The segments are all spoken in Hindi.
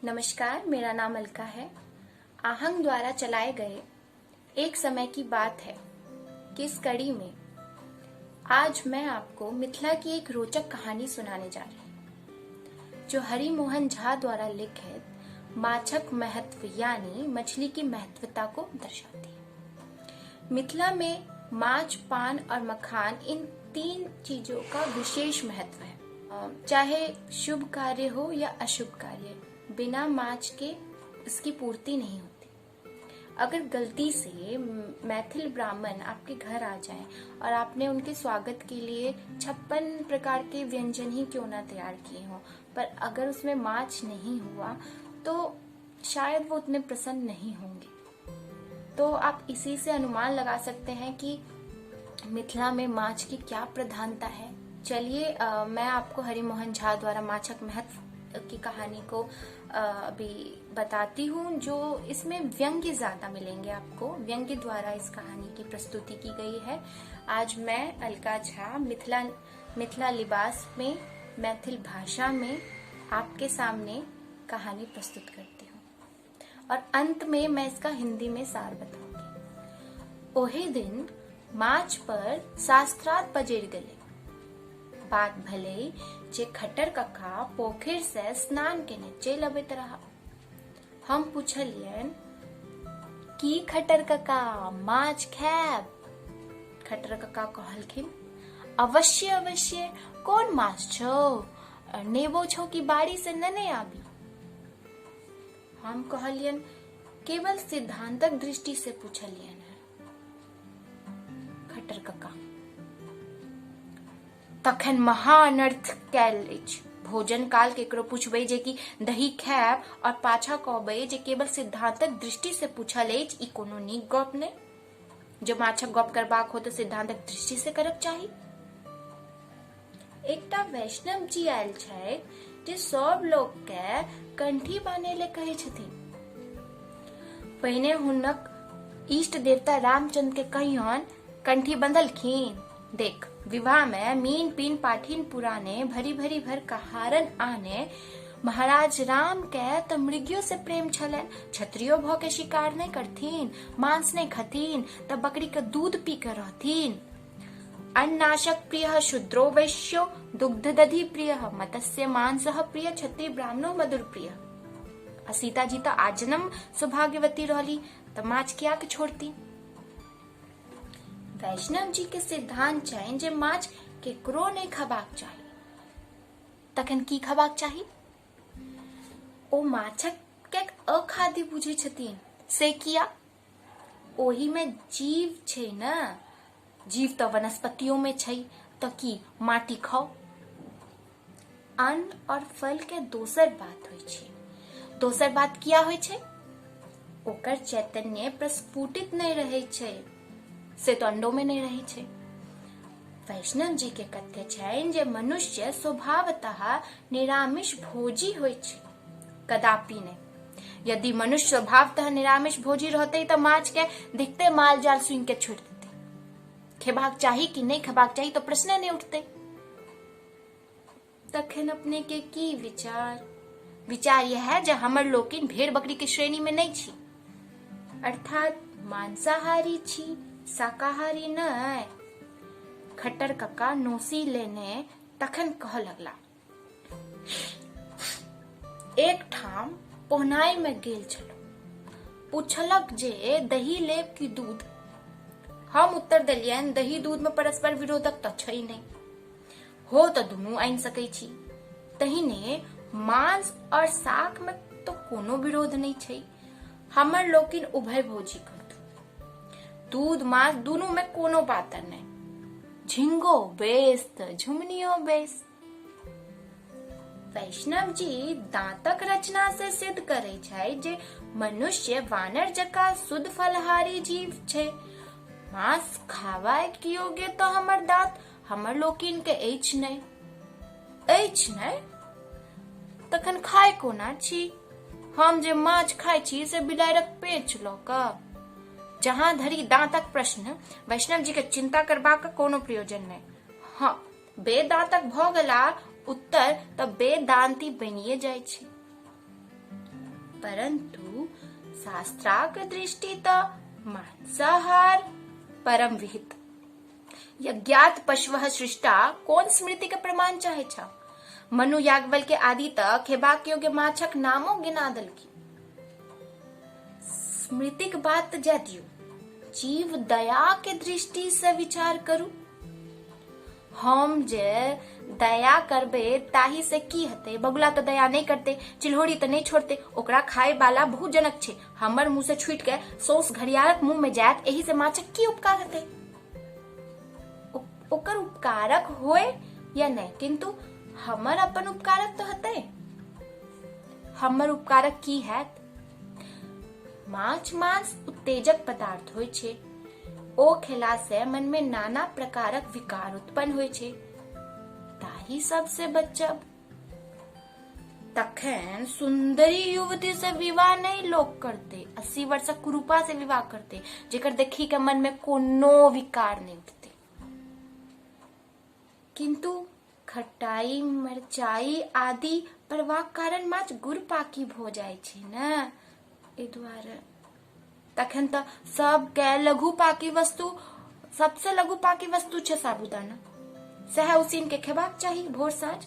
नमस्कार, मेरा नाम अलका है। आहंग द्वारा चलाए गए एक समय की बात है कि इस कड़ी में आज मैं आपको मिथिला की एक रोचक कहानी सुनाने जा रही हूँ, जो हरि मोहन झा द्वारा लिखित माछक महत्व यानी मछली की महत्वता को दर्शाती है। मिथिला में माछ, पान और मखान इन तीन चीजों का विशेष महत्व है। चाहे शुभ कार्य हो या अशुभ कार्य, बिना माछ के इसकी पूर्ति नहीं होती। अगर गलती से मैथिल ब्राह्मण आपके घर आ जाएं और आपने उनके स्वागत के लिए 56 प्रकार के व्यंजन ही क्यों ना तैयार किए हों, पर अगर उसमें माछ नहीं हुआ तो शायद वो उतने प्रसन्न नहीं होंगे। तो आप इसी से अनुमान लगा सकते हैं कि मिथिला में माछ की क्या प्रधानता है। चलिए मैं आपको हरि मोहन झा द्वारा माछक महत्व की कहानी को अभी बताती हूँ, जो इसमें व्यंग्य ज्यादा मिलेंगे आपको। व्यंग्य द्वारा इस कहानी की प्रस्तुति की गई है। आज मैं अलका झा मिथिला लिबास में मैथिल भाषा में आपके सामने कहानी प्रस्तुत करती हूँ और अंत में मैं इसका हिंदी में सार बताऊंगी। ओहे दिन माछ पर शास्त्रार्थ पजेर गले। बात भले जे खटर कका पोखर से स्नान के नीचे लबेत रहा। हम पूछलियन की खटर कका माछ खैब। खटर कका कहलखिन अवश्य अवश्य, कौन माछ छो, नेबो छो की बाड़ी से नने आबी। हम कहलियन केवल सिद्धांतक दृष्टि से पूछलियन है। खटर कका तखन महाअनर्थ कैल अछि। भोजन काल केकरो पूछबे जे कि दही खायब और पाछा कहबे जे केवल सिद्धांतक दृष्टि से पूछल अछि, ई कोनो नीक गप नहि। जो माछक गप करबाक हो तो सिद्धांतक दृष्टि से करक चाही। एकटा वैष्णव जी आयल छै जे सब लोग के कंठी बान्हे ले कहे छथिन। पहिने हुनक इष्ट देवता रामचंद्र के कहियन कंठी बंधलखिन। देख, विवाह में मीन पीन पाठिन पुराने भरी भरी भर कहारन आने। महाराज राम के तो मृगियों से प्रेम छलन। क्षत्रियो भ के शिकार नहीं करथिन, मांस नहीं खतीन, तो बकरी का दूध पी कर रहथिन। अन्नाशक प्रिय शूद्रो वैश्यो, दुग्ध दधि प्रिय, मत्स्य मांस प्रिय, क्षत्रिय ब्राह्मणो मधुर प्रिय। सीता जी तो आजन्म सौभाग्यवती रहली, तो माछ क्या के छोड़ती। वैष्णव जी के सिद्धांत छै जे माछ केकरो नहीं खबाक चाही। तखन की खबाक चाही? ओ माछक के अखाद्य बुझे छथिन। से किया? ओही में जीव छै न। जीव तो वनस्पतियों में छै, तो की माटी खाओ। अन्न और फल के दोसर बात होय छै। दोसर बात किया होय छै? ओकर चैतन्य प्रस्फुटित नहीं रहे छै, से तो अंडों में नहीं रही छे। वैष्णव जी के कथ्य छैन जे मनुष्य स्वभावतः निरामिष भोजी होय छे, कदापि नहीं। यदि मनुष्य स्वभावतः निरामिष भोजी रहते तो माछ के दिखते माल जाल सुन के छोड़ देते। खेबाक चाही कि नहीं खेबाक चाही तो प्रश्न नहीं उठते। तखन अपने के की विचार? विचार यह है जे हमर लोकिन भेड़ बकरी के श्रेणी में नहीं छी, अर्थात मांसाहारी छी, शाकाहारी नहीं। खट्टर कक्का नोसी लेने तखन कह लगला, एक ठाम पोहनाई में गेल छलो। पूछलक जे दही लेब की दूध। हम उत्तर देलियन दही दूध में परस्पर विरोधक तो छै नहीं, हो तो दुनू आनि सकै छी। तहिने मांस और शाक में तो कोनो विरोध नहीं छै। हमर लोकिन उभय भोजी कर दूध मांस दोनों में कोनो पातर नहीं। झिंगो बेस तो झुमनियो बेस। वैष्णव जी दांतक रचना से सिद्ध करे छै जे मनुष्य वानर जका शुद्ध फलहारी जीव छै। मांस खावाय के योग्य तो हमर दांत हमर लोकिन के अछि नहीं। तखन खाय कोना छी? हम जे माछ खाय छी से बिलाड़िक पेट ल क। जहां धरी दांतक प्रश्न, वैष्णव जी के चिंता करबाक कोनो प्रयोजन नहीं। हाँ, बेदांतक भ गेला उत्तर तो बेदांती बनिए जाय छै। परंतु शास्त्राक दृष्टि त मांसाहार परम विहित। यज्ञात पशवः सृष्टा कोन स्मृति के प्रमाण चाहे छा। मनु याज्ञवल्क्य के आदि तक हेबाक योग्य माछक नामो गिना दलकी। स्मृतिक बात जा दियो, जीव दया के दृष्टि से विचार करू। हम जे दया करबे ताही से की हते। बगुला तो दया नहीं करते, चिल्होड़ी तो नहीं छोड़ते, ओकरा खाए वाला बहुत जनक छे। हमर मुंह से छूट के सोस घड़ियालक मुंह में जात, एही से माछक की उपकार हते। ओकर उपकारक होए या नहीं, किंतु हमर अपन उपकारक तो हते। हमर उपकारक की हैत? माछ मांस उत्तेजक पदार्थ होय छे। ओ खेला से मन में नाना प्रकारक विकार उत्पन्न होय छे। ताही सब से बचब। तखन सुंदरी युवती से विवाह नहीं लोग करते, 80 वर्षक कुरूपा से विवाह करते, जेकर देखी के मन में कोनो विकार नहीं उठते। किंतु खटाई मिर्चाई आदि प्रवाह कारण माछ गुड़ पाकी भो जाय छे न, ए द्वारा तखन तो सब के लघु पाकी वस्तु, सबसे लघु पाकी वस्तु छे साबुदाना, सह उसीन के खेबाक चाहिए भोर साँझ।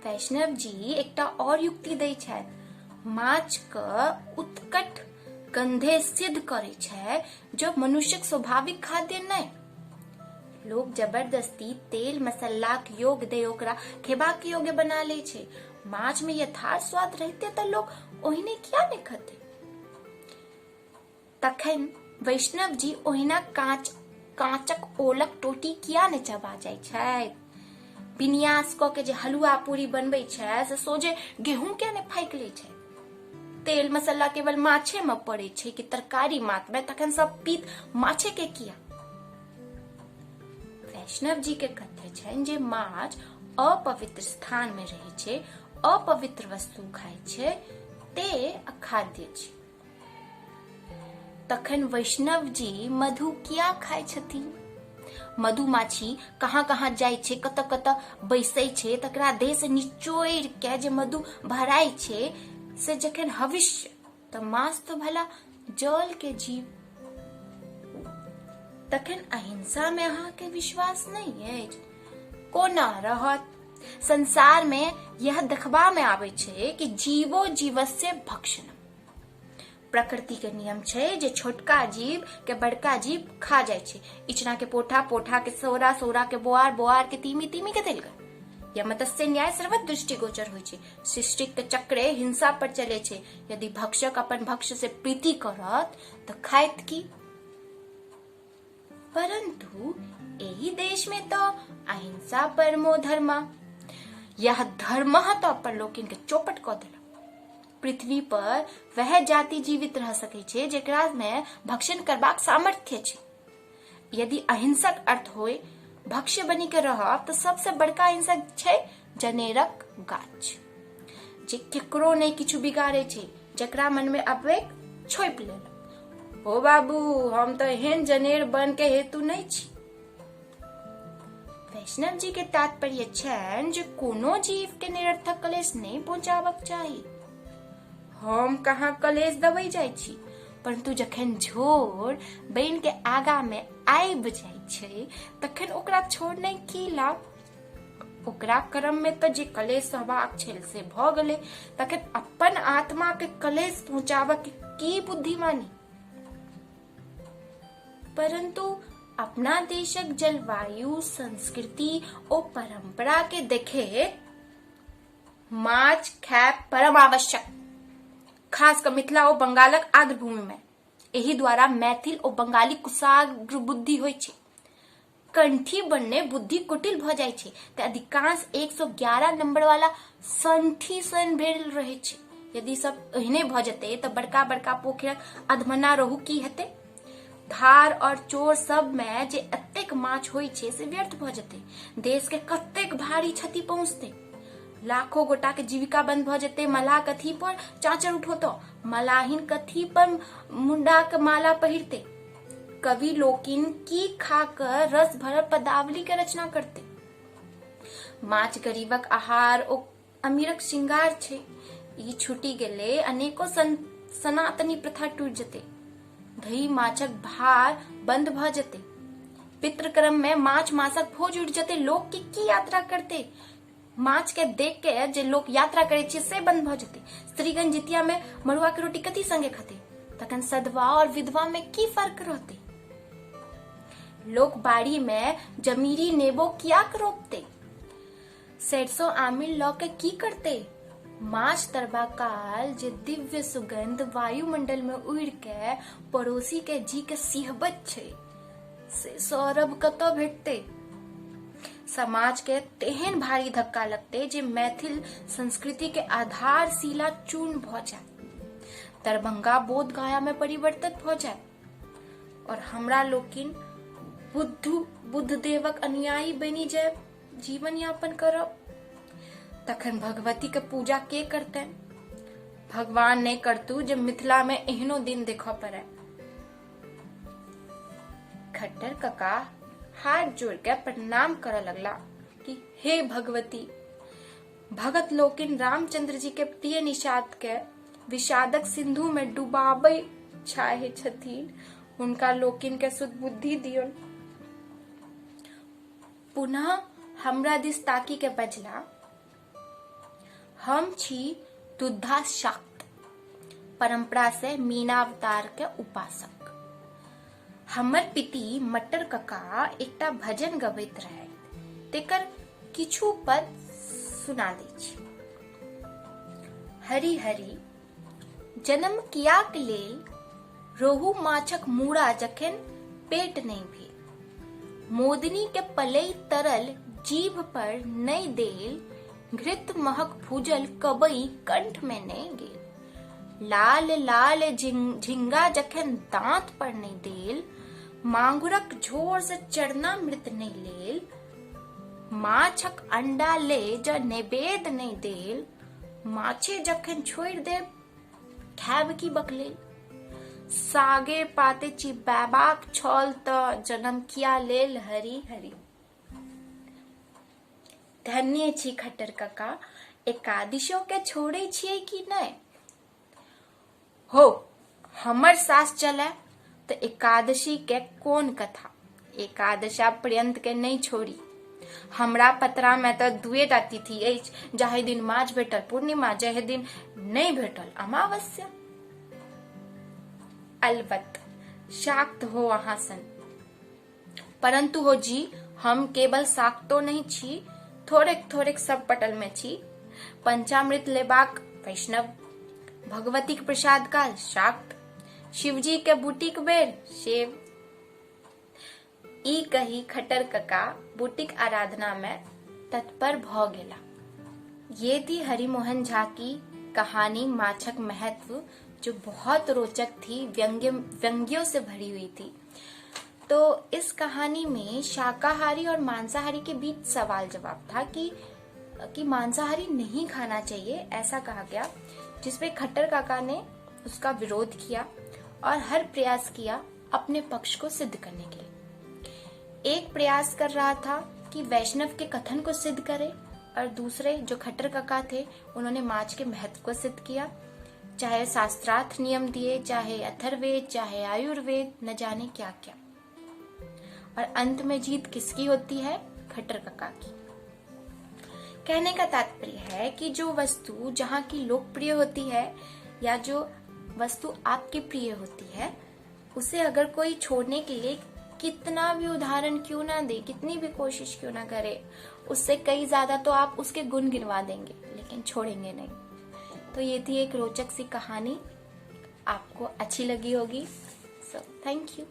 वैष्णव जी एकटा और युक्ति दै छै। माछ क उत्कट गंधे सिद्ध करे छै, जो मनुष्यक स्वाभाविक खाद्य नहीं। लोग जबरदस्ती तेल मसाला के योग दे ओकरा खेबाक योग्य बना ले छे। माछ में यथार्थ स्वाद रहते तो लोग ओहिने किया नहीं खाते। तखन वैष्णव जी ओहिना कांचक ओलक टोटी किया ने चबा जाय छै। विन्यास क के जे हलुआ पूरी बनबै छै से सोझे गेहूं क्या ने फाइक ले छै। तेल मसाला केवल माछे में पड़े छै कि तरकारी मात में, तखन सब पीत माछे के किया। वैष्णव जी के कथ्य छन जे माछ अपवित्र स्थान में रहे छे, अपवित्र वस्तु खाय छे, ते अखाद्य छे। तखन वैष्णव जी मधु किया खाय छथिन? मधुमाछी कहाँ कहाँ जाय छे, कत कत बैसै छे, तकरा देह से निचोड़ के जे मधु भराय छे से जखन हविष्य, त मांस तो भला जल के जीव। तखन अहिंसा में अहाँ के विश्वास नहीं है? कोना रहत? संसार में यह देखबा में आवे छे कि जीवो जीवस्य भक्षणम। प्रकृति के नियम छे जे छोटका जीव के बड़का जीव खा जाय छे। इचना के पोठा, पोठा के सोरा, सोरा के बोआर, बोआर के तीमी, तीमी के तेलगा। यह मत्स्य न्याय सर्वत्र दृष्टिगोचर होय छे। सृष्टि के चक्रे हिंसा पर चले छे। यदि भक्षक अपन भक्ष्य से प्रीति करत तो खाइत की। परंतु यही देश में तो अहिंसा परमो धर्मा, यह धर्म तो अपन लोकिन के चौपट क देला। पृथ्वी पर वह जाति जीवित रह सके छे जेकरा में भक्षण करबाक सामर्थ्य छे। यदि अहिंसक अर्थ होय भक्ष्य बनी के रहब तो सबसे बड़का अहिंसक छे जनेरक गाछ, जे केकरो नहीं किछु बिगाड़े छे, जकरा मन में आवेग छोप लेला। ओ बाबू, हम तो एहन जनेर बन के हेतु नहीं छी। वैष्णव जी के तात्पर्य छन जे कोनो जीव के निरर्थक कलेश नहीं पहुंचाबक चाही। हम कहाँ कलेश दबई जाय छी, परंतु जखन झोर बन के आगा में आबि जाय छै तखन ओकरा छोड़ने की लाभ। ओकरा कर्म में तो जे कलेश सहबाक छल से भ गेलै, तखन अपन आत्मा के कलेश पहुंचाबक की बुद्धिमानी। परंतु अपना देशक जलवायु, संस्कृति और परंपरा के देखे माछ खायब परम आवश्यक, खास कर मिथिला और बंगालक आर्द्र भूमि में। एही द्वारा मैथिल और बंगाली कुशाग्र बुद्धि होय छै। कंठी बनने बुद्धि कुटिल भ जाय छै त अधिकांश 111 नंबर वाला संठी सन भेल रहे छै। यदि सब एहने भ जते त बड़का बड़का पोखरक अधमना रहू की हेते। धार और चोर सब में जे एतेक माछ होय छै से व्यर्थ भ जते। देश के कतेक भारी क्षति पहुंचते। लाखों गोटा के जीविका बंद भ जते। मलाह कथी पर चाचर उठोतो, मलाहिन कथी पर मुंडा के माला पहिरते। कवि लोकिन की खाकर रस भरल पदावली के रचना करते। माछ गरीबक आहार और अमीरक श्रृंगार छे, ई छूटी गेले अनेको सनातनी प्रथा टूट जते, दही माछक भार बंद भ जते, पितृक्रम में माछ मासक भोज उठ जते, लोग की यात्रा करते, माछ के देख के जे लोग यात्रा करे छे से बंद भ जते, स्त्रीगण जितिया में मड़ुआ के रोटी कथी संगे खाते, तखन सधवा और विधवा में की फर्क रहते, लोग बाड़ी में जमीरी नेबो किया रोपते, सरसों आमिल लौ के की करते, माछ तरबा काल जे दिव्य सुगंध वायुमंडल में उड़ के पड़ोसी के जी के सिहबत छे से सौरभ कतो भेटते, समाज के तेहन भारी धक्का लगते जे मैथिल संस्कृति के आधारशिला चूर्ण भ जाए, दरभंगा बोध गया में परिवर्तित भ जाए और हमरा लोकिन बुद्ध देवक अनुयायी बनी जाए जीवन यापन करब, तखन भगवती के पूजा के करते, भगवान ने करतू जब मिथिला में एहनो दिन देखो पड़े। खट्टर काका हाथ जोड़ के प्रणाम करे लगला कि हे भगवती, भगत लोकिन रामचंद्र जी के प्रिय निषाद के विषादक सिंधु में डुबाबै चाहे छथिन, उनका लोकिन के सुध बुद्धि दियो। पुनः हमरा दिस ताकी के बजला, हम छी दुद्धा शाक्त, परंपरा से मीनावतार के उपासक। हमर पिति मटर कका एकटा भजन गबैत रहे, तेकर किछु पद सुना दै छी। हरि हरि जन्म कियाक लेल, रोहू माछक मूड़ा जखन पेट नहीं भेल, मोदनी के पलई तरल जीभ पर नहीं देल, घृत महक भूजल कबई कंठ में नहीं गेल, लाल लाल झिंगा जखन दांत पर नहीं देल, मांगुरक झोर से चरना मृत नहीं लेल, माछक अंडा ले ज नैवेद नहीं देल, माछे जखन छोड़ दे खैब की बकलेल, सागे पाते चिबाबाक छल त जन्म किया लेल हरि हरि। धन्य छी खट्टर काका, एकादशो के छोड़े छिए कि नहीं? हो हमर सास चले तो एकादशी के कोन कथा, एकादशा पर्यंत के नहीं छोड़ी। हमरा पतरा में तो दुएटा तिथि अछि, जाहि दिन माछ भेटल पूर्णिमा, जाहि दिन नहीं भेटल अमावस्या। अलबत्त शाक्त हो अहाँ सन, परंतु हो जी हम केवल शाक्तो नहीं छी, थोड़ेक थोड़ेक सब पटल में छी। पंचामृत लेबाक वैष्णव, भगवती के प्रसाद काल शाक्त, शिवजी के बूटीक बेर सेव। ई कही खट्टर काका बूटीक आराधना में तत्पर भ गेला। ये थी हरिमोहन झा की कहानी माछक महत्व, जो बहुत रोचक थी, व्यंग्यों से भरी हुई थी। तो इस कहानी में शाकाहारी और मांसाहारी के बीच सवाल जवाब था कि मांसाहारी नहीं खाना चाहिए, ऐसा कहा गया, जिसपे खट्टर काका ने उसका विरोध किया और हर प्रयास किया अपने पक्ष को सिद्ध करने के लिए। एक प्रयास कर रहा था कि वैष्णव के कथन को सिद्ध करे, और दूसरे जो खट्टर काका थे उन्होंने माछ के महत्व को सिद्ध किया, चाहे शास्त्रार्थ नियम दिए, चाहे अथर्ववेद, चाहे आयुर्वेद, न जाने क्या क्या। और अंत में जीत किसकी होती है? खट्टर काका की। कहने का तात्पर्य है कि जो वस्तु जहाँ की लोकप्रिय होती है, या जो वस्तु आपकी प्रिय होती है, उसे अगर कोई छोड़ने के लिए कितना भी उदाहरण क्यों ना दे, कितनी भी कोशिश क्यों ना करे, उससे कई ज्यादा तो आप उसके गुण गिनवा देंगे, लेकिन छोड़ेंगे नहीं। तो ये थी एक रोचक सी कहानी, आपको अच्छी लगी होगी। So thank you.